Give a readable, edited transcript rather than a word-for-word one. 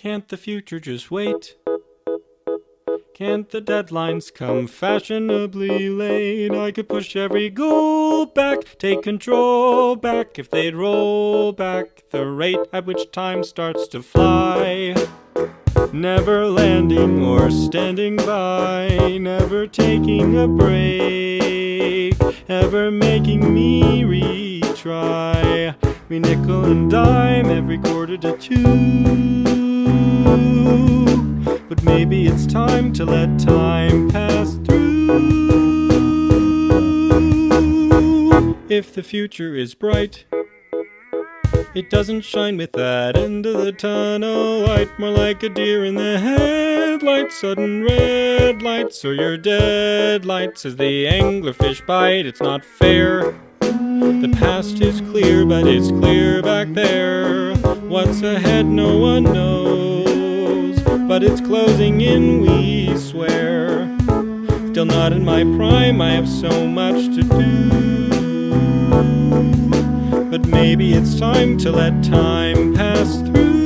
Can't the future just wait? Can't the deadlines come fashionably late? I could push every goal back, take control back, if they'd roll back the rate at which time starts to fly. Never landing or standing by, never taking a break, ever making me retry. We nickel and dime every quarter to two. But maybe it's time to let time pass through. If the future is bright, it doesn't shine with that end of the tunnel light. More like a deer in the headlights, sudden red lights, or your dead lights as the anglerfish bite. It's not fair. The past is clear, but it's clear back there. What's ahead no one knows, but it's closing in, we swear. Still not in my prime, I have so much to do. But maybe it's time to let time pass through.